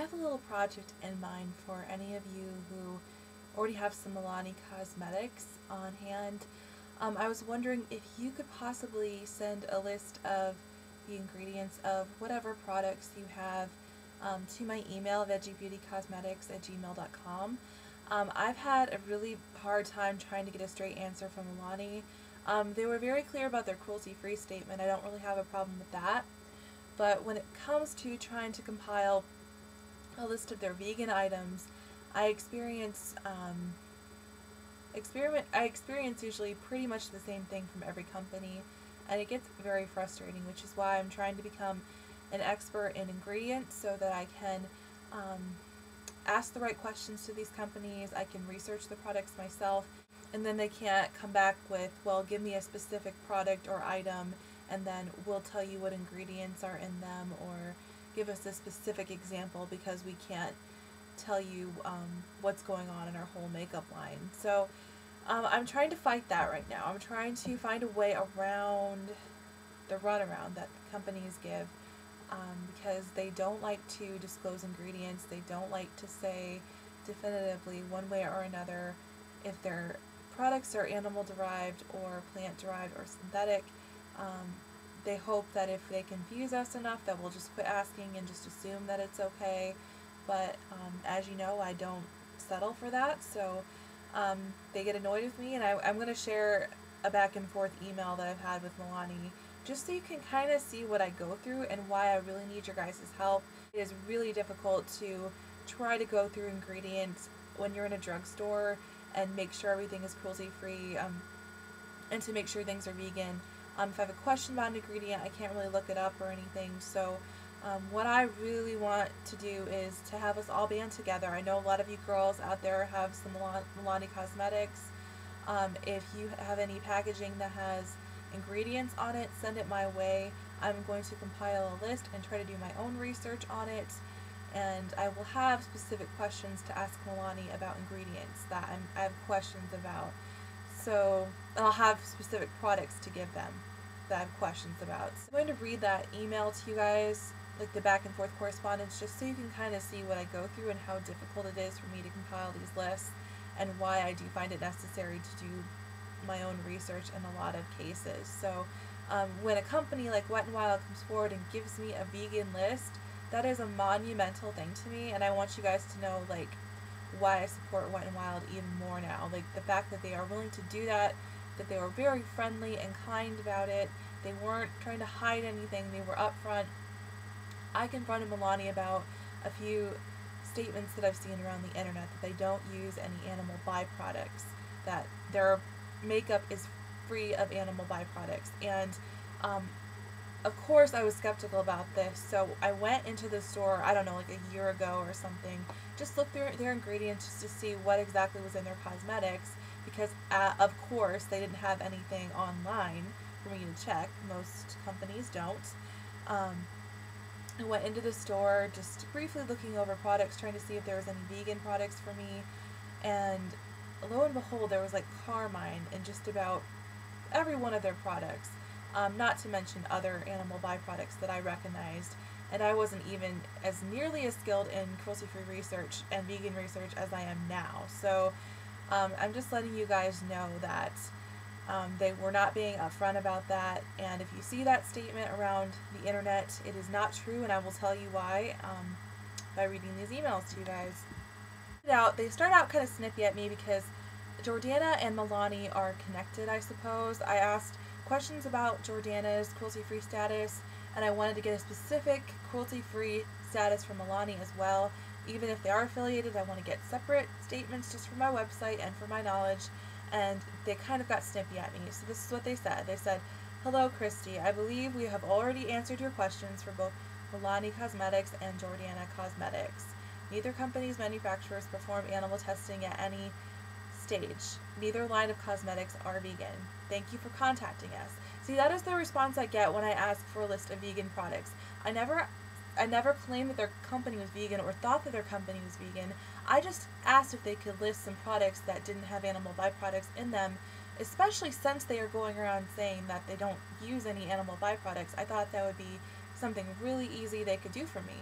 have a little project in mind for any of you who already have some Milani cosmetics on hand. I was wondering if you could possibly send a list of the ingredients of whatever products you have to my email, veggiebeautycosmetics@gmail.com. I've had a really hard time trying to get a straight answer from Milani. They were very clear about their cruelty-free statement. I don't really have a problem with that. But when it comes to trying to compile a list of their vegan items, I experience usually pretty much the same thing from every company, and it gets very frustrating, which is why I'm trying to become an expert in ingredients so that I can ask the right questions to these companies. I can research the products myself, and then they can't come back with, well, give me a specific product or item and then we'll tell you what ingredients are in them, or give us a specific example because we can't tell you what's going on in our whole makeup line. So I'm trying to fight that right now. I'm trying to find a way around the runaround that companies give, because they don't like to disclose ingredients. They don't like to say definitively one way or another if their products are animal derived or plant derived or synthetic. They hope that if they confuse us enough that we'll just quit asking and just assume that it's okay. But as you know, I don't settle for that, so they get annoyed with me, and I'm going to share a back and forth email that I've had with Milani, just so you can kind of see what I go through and why I really need your guys' help. It is really difficult to try to go through ingredients when you're in a drugstore and make sure everything is cruelty-free, and to make sure things are vegan. If I have a question about an ingredient, I can't really look it up or anything, so what I really want to do is to have us all band together. I know a lot of you girls out there have some Milani cosmetics. If you have any packaging that has ingredients on it, send it my way. I'm going to compile a list and try to do my own research on it, and I will have specific questions to ask Milani about ingredients that I have questions about. So, and I'll have specific products to give them that I have questions about. So I'm going to read that email to you guys, like the back and forth correspondence, just so you can kind of see what I go through and how difficult it is for me to compile these lists, and why I do find it necessary to do my own research in a lot of cases. So when a company like Wet n Wild comes forward and gives me a vegan list, that is a monumental thing to me, and I want you guys to know like why I support Wet n Wild even more now. Like the fact that they are willing to do that, that they were very friendly and kind about it, they weren't trying to hide anything, they were upfront. I confronted Milani about a few statements that I've seen around the internet that they don't use any animal byproducts, that their makeup is free of animal byproducts, and of course I was skeptical about this, so I went into the store, I don't know, like a year ago or something, just looked through their ingredients just to see what exactly was in their cosmetics, because of course they didn't have anything online for me to check. Most companies don't. I went into the store just briefly looking over products, trying to see if there was any vegan products for me, and lo and behold, there was like carmine in just about every one of their products, not to mention other animal byproducts that I recognized, and I wasn't even as nearly as skilled in cruelty-free research and vegan research as I am now. So I'm just letting you guys know that they were not being upfront about that, and if you see that statement around the internet, it is not true, and I will tell you why by reading these emails to you guys. They start out kind of snippy at me because Jordana and Milani are connected, I suppose. I asked questions about Jordana's cruelty-free status, and I wanted to get a specific cruelty-free status from Milani as well. Even if they are affiliated, I want to get separate statements just for my website and for my knowledge, and they kind of got snippy at me. So this is what they said. They said, "Hello, Christy. I believe we have already answered your questions for both Milani Cosmetics and Jordana Cosmetics. Neither company's manufacturers perform animal testing at any stage. Neither line of cosmetics are vegan. Thank you for contacting us." See, that is the response I get when I ask for a list of vegan products. I never claimed that their company was vegan or thought that their company was vegan. I just asked if they could list some products that didn't have animal byproducts in them, especially since they are going around saying that they don't use any animal byproducts. I thought that would be something really easy they could do for me.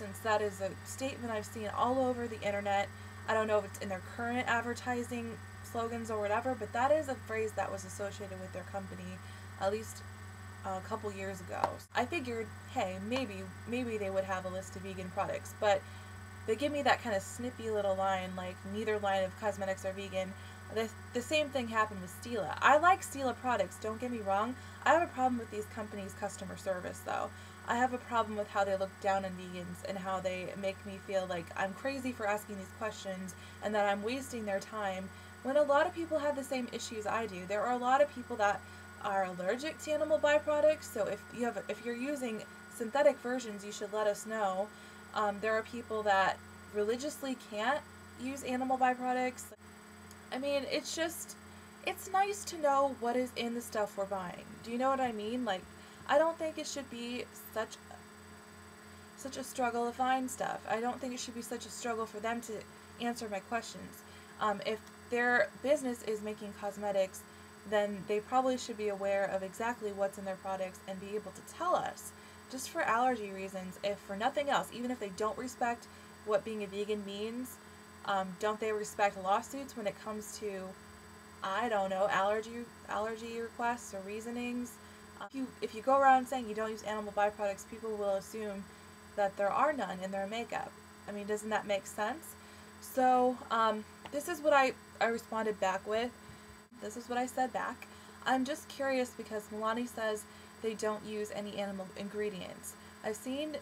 instance, that is a statement I've seen all over the internet. I don't know if it's in their current advertising slogans or whatever, but that is a phrase that was associated with their company at least a couple years ago. I figured, hey, maybe they would have a list of vegan products, but they give me that kind of snippy little line like neither line of cosmetics are vegan. The same thing happened with Stila. I like Stila products, don't get me wrong. I have a problem with these companies' customer service though. I have a problem with how they look down on vegans and how they make me feel like I'm crazy for asking these questions and that I'm wasting their time when a lot of people have the same issues I do. There are a lot of people that are allergic to animal byproducts, so if you're using synthetic versions, you should let us know. There are people that religiously can't use animal byproducts. I mean, it's nice to know what is in the stuff we're buying. Do you know what I mean? Like, I don't think it should be such a struggle to find stuff. I don't think it should be such a struggle for them to answer my questions. If their business is making cosmetics, then they probably should be aware of exactly what's in their products and be able to tell us, just for allergy reasons, if for nothing else, even if they don't respect what being a vegan means. Don't they respect lawsuits when it comes to, I don't know, allergy requests or reasonings? If you go around saying you don't use animal byproducts, people will assume that there are none in their makeup. I mean, doesn't that make sense? So, this is what I responded back with. This is what I said back. I'm just curious because Milani says they don't use any animal ingredients. I've seen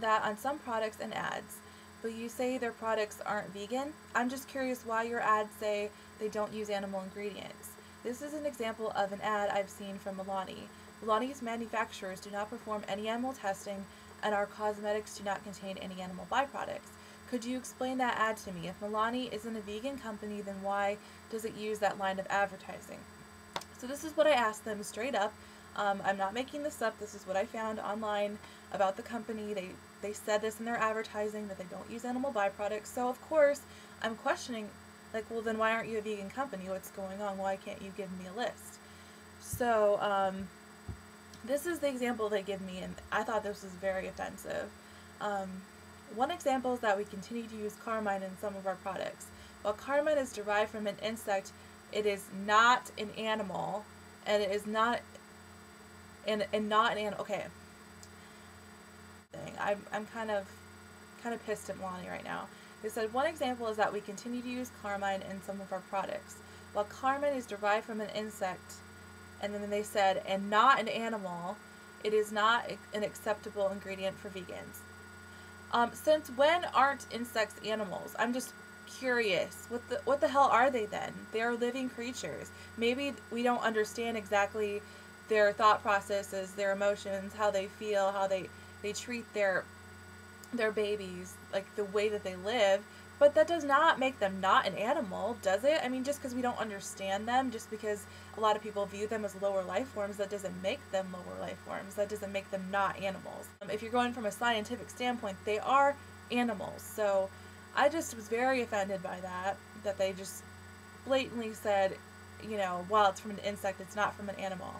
that on some products and ads, but you say their products aren't vegan. I'm just curious why your ads say they don't use animal ingredients. This is an example of an ad I've seen from Milani. Milani's manufacturers do not perform any animal testing, and our cosmetics do not contain any animal byproducts. Could you explain that ad to me? If Milani isn't a vegan company, then why does it use that line of advertising? So this is what I asked them straight up. I'm not making this up. This is what I found online about the company. They said this in their advertising, that they don't use animal byproducts. So of course, I'm questioning, like, well, then why aren't you a vegan company? What's going on? Why can't you give me a list? So this is the example they give me, and I thought this was very offensive. One example is that we continue to use carmine in some of our products. While carmine is derived from an insect, it is not an animal, and it is not and not an animal. Okay. I'm kind of pissed at Milani right now. They said one example is that we continue to use carmine in some of our products. While carmine is derived from an insect, and then they said, and not an animal, it is not an acceptable ingredient for vegans. Since when aren't insects animals? I'm just curious. What the hell are they then? They are living creatures. Maybe we don't understand exactly their thought processes, their emotions, how they feel, how they treat their babies, like the way that they live, but that does not make them not an animal, does it? I mean, just because we don't understand them, just because a lot of people view them as lower life forms, that doesn't make them lower life forms. That doesn't make them not animals. If you're going from a scientific standpoint, they are animals. So I just was very offended by that they just blatantly said, you know, while it's from an insect, it's not from an animal.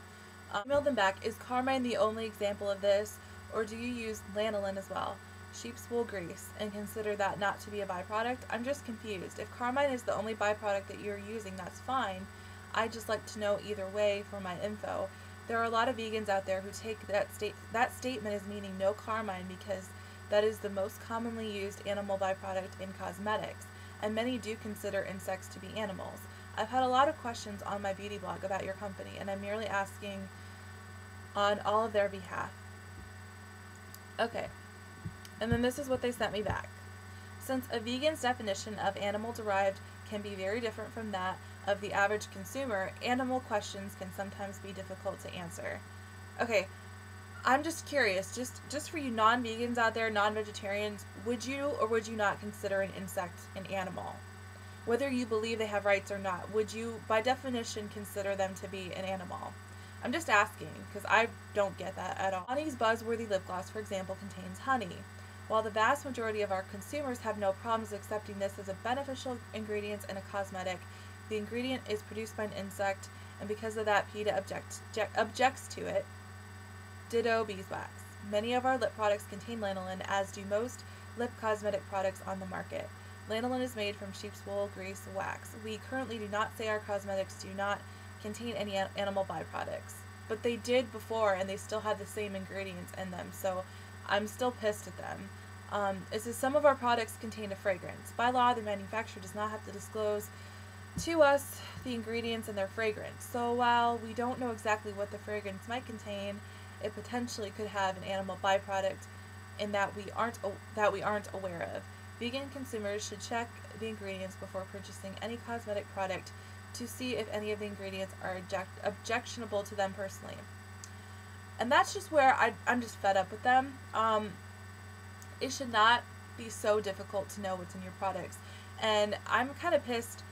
I emailed them back, is carmine the only example of this, or do you use lanolin as well? Sheep's wool grease, and consider that not to be a byproduct? I'm just confused. If carmine is the only byproduct that you're using, that's fine. I'd just like to know either way for my info. There are a lot of vegans out there who take that statement as meaning no carmine because that is the most commonly used animal byproduct in cosmetics, and many do consider insects to be animals. I've had a lot of questions on my beauty blog about your company, and I'm merely asking on all of their behalf. Okay. And then this is what they sent me back. Since a vegan's definition of animal-derived can be very different from that of the average consumer, animal questions can sometimes be difficult to answer. Okay, I'm just curious, just for you non-vegans out there, non-vegetarians, would you or would you not consider an insect an animal? Whether you believe they have rights or not, would you, by definition, consider them to be an animal? I'm just asking, because I don't get that at all. Milani's Buzzworthy lip gloss, for example, contains honey. While the vast majority of our consumers have no problems accepting this as a beneficial ingredient in a cosmetic, the ingredient is produced by an insect, and because of that, PETA objects to it. Ditto beeswax. Many of our lip products contain lanolin, as do most lip cosmetic products on the market. Lanolin is made from sheep's wool, grease, wax. We currently do not say our cosmetics do not contain any animal byproducts, but they did before, and they still had the same ingredients in them, so I'm still pissed at them. It says some of our products contain a fragrance. By law, the manufacturer does not have to disclose to us the ingredients in their fragrance. So while we don't know exactly what the fragrance might contain, it potentially could have an animal byproduct in that we aren't aware of. Vegan consumers should check the ingredients before purchasing any cosmetic product to see if any of the ingredients are objectionable to them personally. And that's just where I'm just fed up with them. It should not be so difficult to know what's in your products. And I'm kind of pissed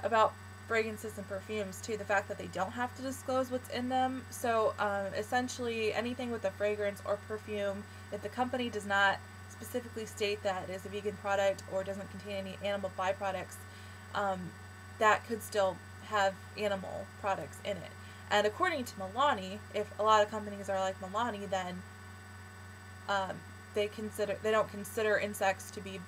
about fragrances and perfumes too, the fact that they don't have to disclose what's in them. So essentially anything with a fragrance or perfume, if the company does not specifically state that it is a vegan product or doesn't contain any animal byproducts, that could still have animal products in it. And according to Milani, if a lot of companies are like Milani, then they don't consider insects to be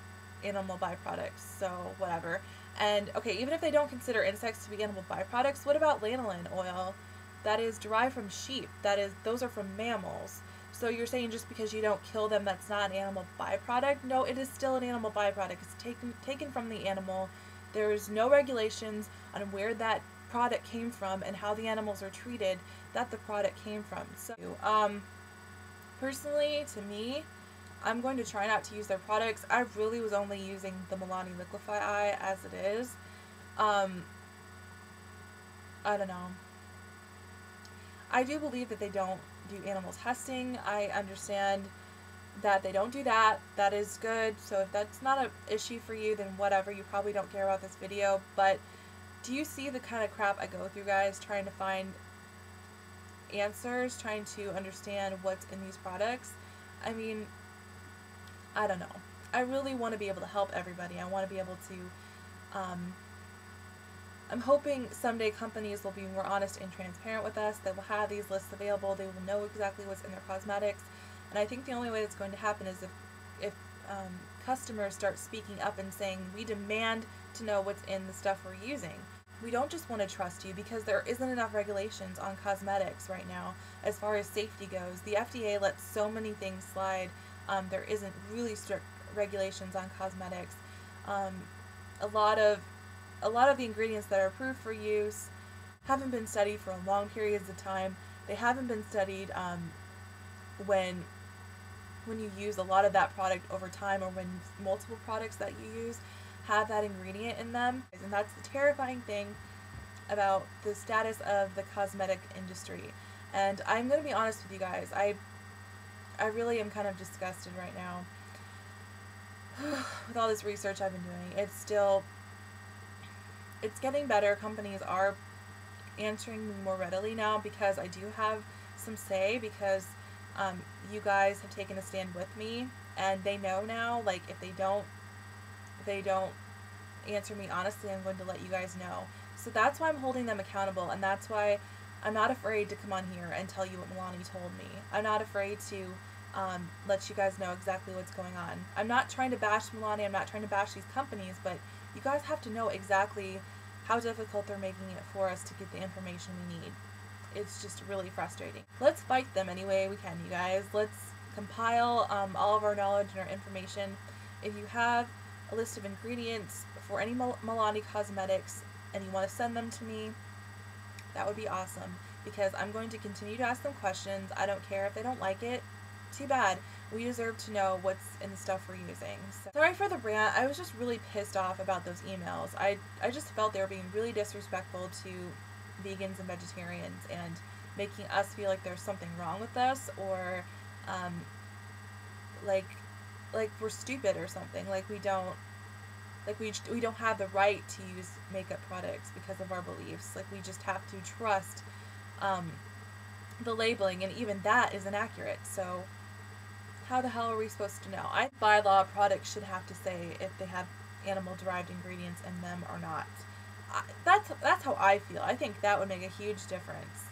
animal byproducts, so whatever. And okay, even if they don't consider insects to be animal byproducts, what about lanolin oil that is derived from sheep? Those are from mammals. So you're saying just because you don't kill them, that's not an animal byproduct? No, it is still an animal byproduct. It's taken from the animal. There's no regulations on where that product came from and how the animals are treated that the product came from. So personally, to me, I'm going to try not to use their products. I really was only using the Milani Liquify Eye as it is. I don't know. I do believe that they don't do animal testing. I understand that they don't do that. That is good. So if that's not an issue for you, then whatever. You probably don't care about this video. But do you see the kind of crap I go through, guys, trying to find answers, trying to understand what's in these products? I mean, I don't know. I really want to be able to help everybody. I want to be able to, I'm hoping someday companies will be more honest and transparent with us. They will have these lists available. They will know exactly what's in their cosmetics. And I think the only way that's going to happen is if customers start speaking up and saying, we demand to know what's in the stuff we're using. We don't just want to trust you because there isn't enough regulations on cosmetics right now as far as safety goes. The FDA lets so many things slide. There isn't really strict regulations on cosmetics. A lot of the ingredients that are approved for use haven't been studied for long periods of time. They haven't been studied when you use a lot of that product over time, or when multiple products that you use have that ingredient in them. And that's the terrifying thing about the status of the cosmetic industry. And I'm going to be honest with you guys, I really am kind of disgusted right now with all this research I've been doing. It's getting better. Companies are answering me more readily now because I do have some say, because you guys have taken a stand with me, and they know now, like, if they don't answer me honestly, I'm going to let you guys know. So that's why I'm holding them accountable, and that's why I'm not afraid to come on here and tell you what Milani told me. I'm not afraid to let you guys know exactly what's going on. I'm not trying to bash Milani, I'm not trying to bash these companies, but you guys have to know exactly how difficult they're making it for us to get the information we need. It's just really frustrating. Let's fight them any way we can, you guys. Let's compile all of our knowledge and our information. If you have a list of ingredients for any Milani cosmetics and you want to send them to me, that would be awesome, because I'm going to continue to ask them questions. I don't care if they don't like it. Too bad. We deserve to know what's in the stuff we're using. So, sorry for the rant. I was just really pissed off about those emails. I just felt they were being really disrespectful to vegans and vegetarians and making us feel like there's something wrong with us, or like we're stupid or something. Like we don't have the right to use makeup products because of our beliefs. Like we just have to trust the labeling, and even that is inaccurate. So how the hell are we supposed to know? By law, products should have to say if they have animal-derived ingredients in them or not. That's how I feel. I think that would make a huge difference.